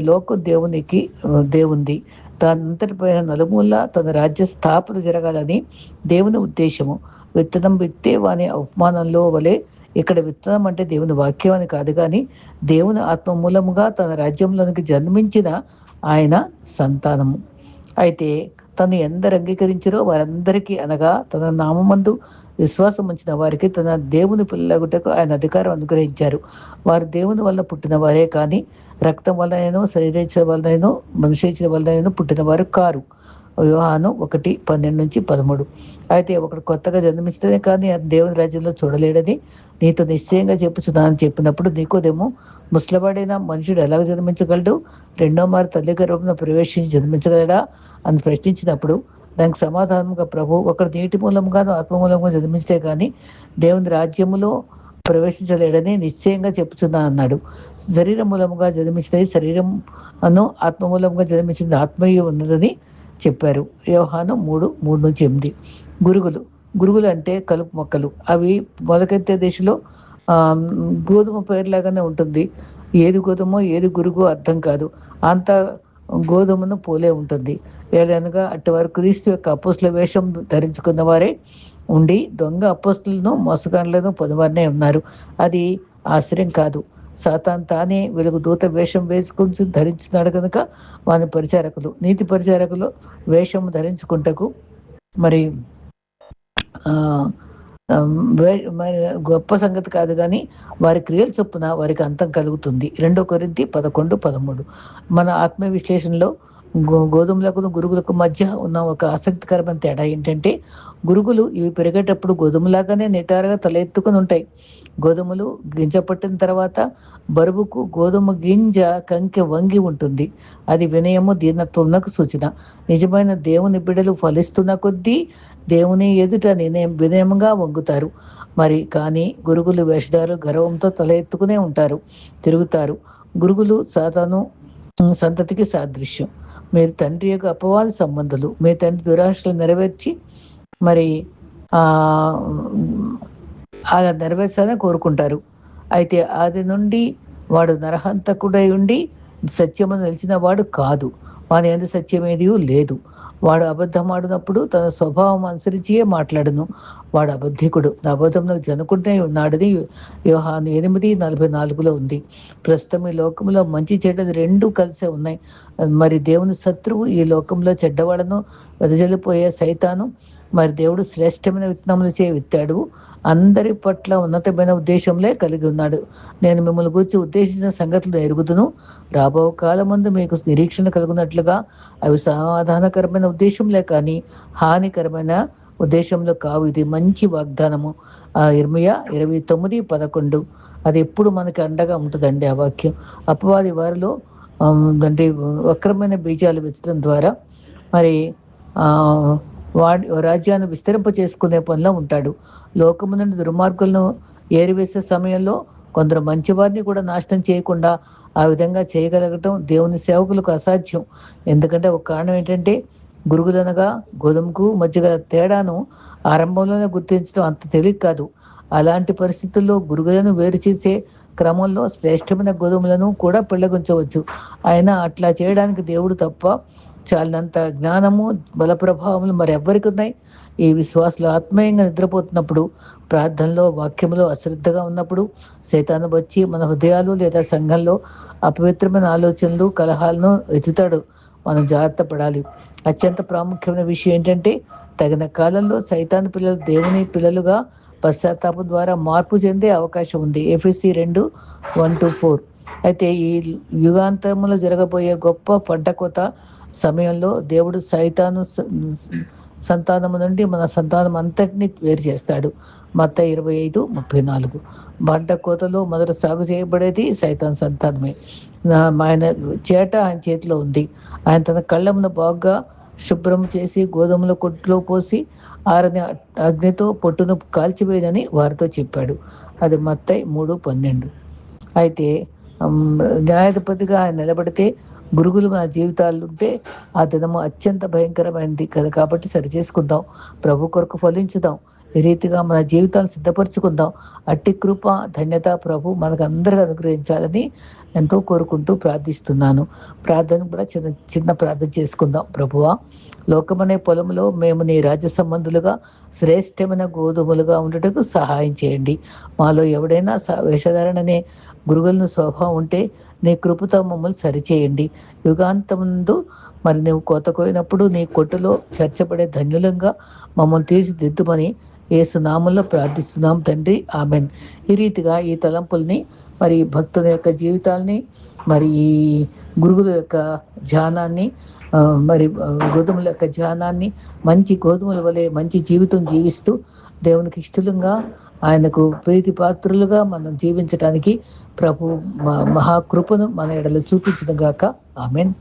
లోకం దేవుంది. దానంతటిపైన నలుమూల తన రాజ్య స్థాపన జరగాలని దేవుని ఉద్దేశము. విత్తనం విత్తే వాని ఉపమానంలో వలె ఇక్కడ విత్తనం అంటే దేవుని వాక్యం అని కాదు, కానీ దేవుని ఆత్మ మూలముగా తన రాజ్యంలోనికి జన్మించిన ఆయన సంతానము. అయితే తను ఎందరు అంగీకరించారో వారందరికీ, అనగా తన నామందు విశ్వాసం ఉంచిన వారికి తన దేవుని పిల్లగుటకు ఆయన అధికారం అనుగ్రహించారు. వారు దేవుని వల్ల పుట్టిన వారే కానీ రక్తం వలనైనో శరీరేచ్ఛ వలనైనో మనుషేచ్ఛ వలనైనో పుట్టిన వారు కారు. యోహాను 1:12-13. అయితే ఒకడు కొత్తగా జన్మించడమే కానీ దేవుని రాజ్యంలో చూడలేడని నీతో నిశ్చయంగా చెప్పుచున్నానని చెప్పినప్పుడు నికోదేము, ముసలివాడైన మనుషుడు ఎలాగ జన్మించగలడు? రెండో మారు తల్లి గర్భంలో ప్రవేశించి జన్మించగలడా అని ప్రశ్నించినప్పుడు దానికి సమాధానంగా, ప్రభు, ఒకడు నీటి మూలంగాను ఆత్మ మూలంగా జన్మిస్తే కానీ దేవుని రాజ్యములో ప్రవేశించలేడని నిశ్చయంగా చెప్పుచున్నాను అన్నాడు. శరీరం మూలముగా జన్మించినది శరీరం అను, ఆత్మ మూలముగా జన్మించింది ఆత్మయు ఉన్నదని చెప్పారు. యోహాను 3:3-8. గురుగులు గురుగులు అంటే కలుపు మొక్కలు. అవి మొలకెత్తే దిశలో ఆ, గోధుమ పైరులాగానే ఉంటుంది. ఏది గోధుమో ఏది గురుగు అర్థం కాదు. అంత గోధుమను పోలే ఉంటుంది. ఏలనగా అటువారు క్రీస్తు యొక్క అపోస్తుల వేషం ధరించుకున్న వారే ఉండి దొంగ అపోస్తులను మోసగాళ్లను పొందువారినే ఉన్నారు. అది ఆశ్చర్యం కాదు. సాతాన్ తానే వెలుగు దూత వేషం వేసుకుని ధరించున్నాడు కనుక వాని పరిచారకులు, నీతి పరిచారకులు వేషం ధరించుకుంటకు మరి ఆ మరి గొప్ప సంగతి కాదు, కానీ వారి క్రియల చొప్పున వారికి అంతం కలుగుతుంది. 2 కొరింథీ 11:13. మన ఆత్మ విశ్లేషణలో గోధుమలకు గురుగులకు మధ్య ఉన్న ఒక ఆసక్తికరమైన తేడా ఏంటంటే, గురుగులు ఇవి పెరిగేటప్పుడు గోధుమలాగానే నిటారుగా తల ఎత్తుకుని ఉంటాయి. గోధుమలు గింజ పట్టిన తర్వాత బరువుకు గోధుమ గింజ కంకె వంగి ఉంటుంది. అది వినయము దీనత్వమునకు సూచన. నిజమైన దేవుని బిడ్డలు ఫలిస్తున్న కొద్దీ దేవుని ఎదుట వినయముగా వంగుతారు. మరి కానీ గురుగులు వేషధారులు గర్వంతో తల ఎత్తుకునే ఉంటారు, తిరుగుతారు. గురుగులు సాతాను సంతతికి సాదృశ్యం. మీరు తండ్రి యొక్క అపవాది సంబంధులు. మీ తండ్రి దురాశలు నెరవేర్చి మరి అలా నెరవేర్చాలని కోరుకుంటారు. అయితే ఆది నుండి వాడు నరహంతకుడై ఉండి సత్యము నిలిచిన వాడు కాదు. వాని యందు సత్యమేది లేదు. వాడు అబద్ధమాడినప్పుడు తన స్వభావం అనుసరించియే మాట్లాడును. వాడు అబద్ధికుడు, అబద్ధంలో జనుకుంటే ఉన్నాడని యోహాను 8:44 ఉంది. ప్రస్తుతం ఈ లోకంలో మంచి చెడ్డది రెండూ కలిసే ఉన్నాయి. మరి దేవుని శత్రువు ఈ లోకంలో చెడ్డవాడను వెదజల్లిపోయే సైతాను. మరి దేవుడు శ్రేష్టమైన విత్తనములు విత్తాడు. అందరి పట్ల ఉన్నతమైన ఉద్దేశంలే కలిగి ఉన్నాడు. నేను మిమ్మల్ని గురించి ఉద్దేశించిన సంగతులు ఎరుగుదును. రాబో కాలమందు మీకు నిరీక్షణ కలుగునట్లుగా అవి సమాధానకరమైన ఉద్దేశంలే కానీ హానికరమైన ఉద్దేశంలో కావు. ఇది మంచి వాగ్దానము. ఇర్మీయా 29:11. అది ఎప్పుడు మనకి అండగా ఉంటుందండి ఆ వాక్యం. అపవాది వారిలో అంటే వక్రమైన బీజాలు విత్తడం ద్వారా మరి వాడి రాజ్యాన్ని విస్తరింప చేసుకునే పనిలో ఉంటాడు. లోకము నుండి దుర్మార్గులను ఏరివేసే సమయంలో కొందరు మంచివారిని కూడా నాశనం చేయకుండా ఆ విధంగా చేయగలగటం దేవుని సేవకులకు అసాధ్యం. ఎందుకంటే ఒక కారణం ఏంటంటే, గురుగులనగా గోధుమకు మధ్య గల తేడాను ఆరంభంలోనే గుర్తించడం అంత తేలిక కాదు. అలాంటి పరిస్థితుల్లో గురుగులను వేరు చేసే క్రమంలో శ్రేష్టమైన గోధుమలను కూడా పెళ్ళగించవచ్చు. అయినా అట్లా చేయడానికి దేవుడు తప్ప చాలినంత జ్ఞానము బల ప్రభావములు మరి ఎవ్వరికి ఉన్నాయి? ఈ విశ్వాసులు ఆత్మీయంగా నిద్రపోతున్నప్పుడు, ప్రార్థనలో వాక్యంలో అశ్రద్ధగా ఉన్నప్పుడు సైతాను వచ్చి మన హృదయాలు లేదా సంఘంలో అపవిత్రమైన ఆలోచనలు కలహాలను ఎత్తుతాడు. మనం జాగ్రత్త పడాలి. అత్యంత ప్రాముఖ్యమైన విషయం ఏంటంటే, తగిన కాలంలో సైతాను పిల్లలు దేవుని పిల్లలుగా పశ్చాత్తాపం ద్వారా మార్పు చెందే అవకాశం ఉంది. ఎఫెసీ 2:1-4. అయితే ఈ యుగాంతంలో జరగబోయే గొప్ప పంట కోత సమయంలో దేవుడు సైతాను సంతానము నుండి మన సంతానం అంతటిని వేరు చేస్తాడు. మత్తయి 25:34. పంట కోతలో మొదట సాగు చేయబడేది సైతాన్ సంతానమే. ఆయన చేట ఆయన చేతిలో ఉంది. ఆయన తన కళ్ళమును బాగా శుభ్రం చేసి గోధుమల కొట్లో పోసి ఆరని అగ్నితో పొట్టును కాల్చివేయనని వారితో చెప్పాడు. అది మత్తయి 3:12. అయితే న్యాయాధిపతిగా ఆయన నిలబడితే గురుగులు మన జీవితాలు ఉంటే ఆ దినము అత్యంత భయంకరమైనది కదా. కాబట్టి సరి చేసుకుందాం, ప్రభు కొరకు ఫలించుదాం. ఈ రీతిగా మన జీవితాలను సిద్ధపరచుకుందాం. అట్టి కృప ధన్యత ప్రభు మనకు అందరికీ అనుగ్రహించాలని ఎంతో కోరుకుంటూ ప్రార్థిస్తున్నాను. ప్రార్థన కూడా చిన్న ప్రార్థన చేసుకుందాం. ప్రభువా, లోకమనే పొలంలో మేము నీ రాజ్య సంబంధులుగా శ్రేష్టమైన గోధుమలుగా ఉండటకు సహాయం చేయండి. మాలో ఎవడైనా వేషధారణనే గురుగులను స్వభావం ఉంటే నీ కృపతో మమ్మల్ని సరిచేయండి. యుగాంతముందు మరి నువ్వు కోత కోయినప్పుడు నీ కొట్టులో చేర్చబడే ధన్యులంగా మమ్మల్ని తీర్చిదిద్దుమని యేసు నామములో ప్రార్థిస్తున్నాం తండ్రి, ఆమెన్. ఈ రీతిగా ఈ తలంపుల్ని మరి భక్తుల యొక్క జీవితాల్ని మరి ఈ గురుగుల యొక్క ధ్యానాన్ని మరి గోధుమల యొక్క ధ్యానాన్ని మంచి గోధుమల వలె మంచి జీవితం జీవిస్తూ దేవునికి ఇష్టలుగా ఆయనకు ప్రీతి పాత్రులుగా మనం జీవించడానికి ప్రభు మహాకృపను మన ఎడలో చూపించును గాక. ఆమెన్.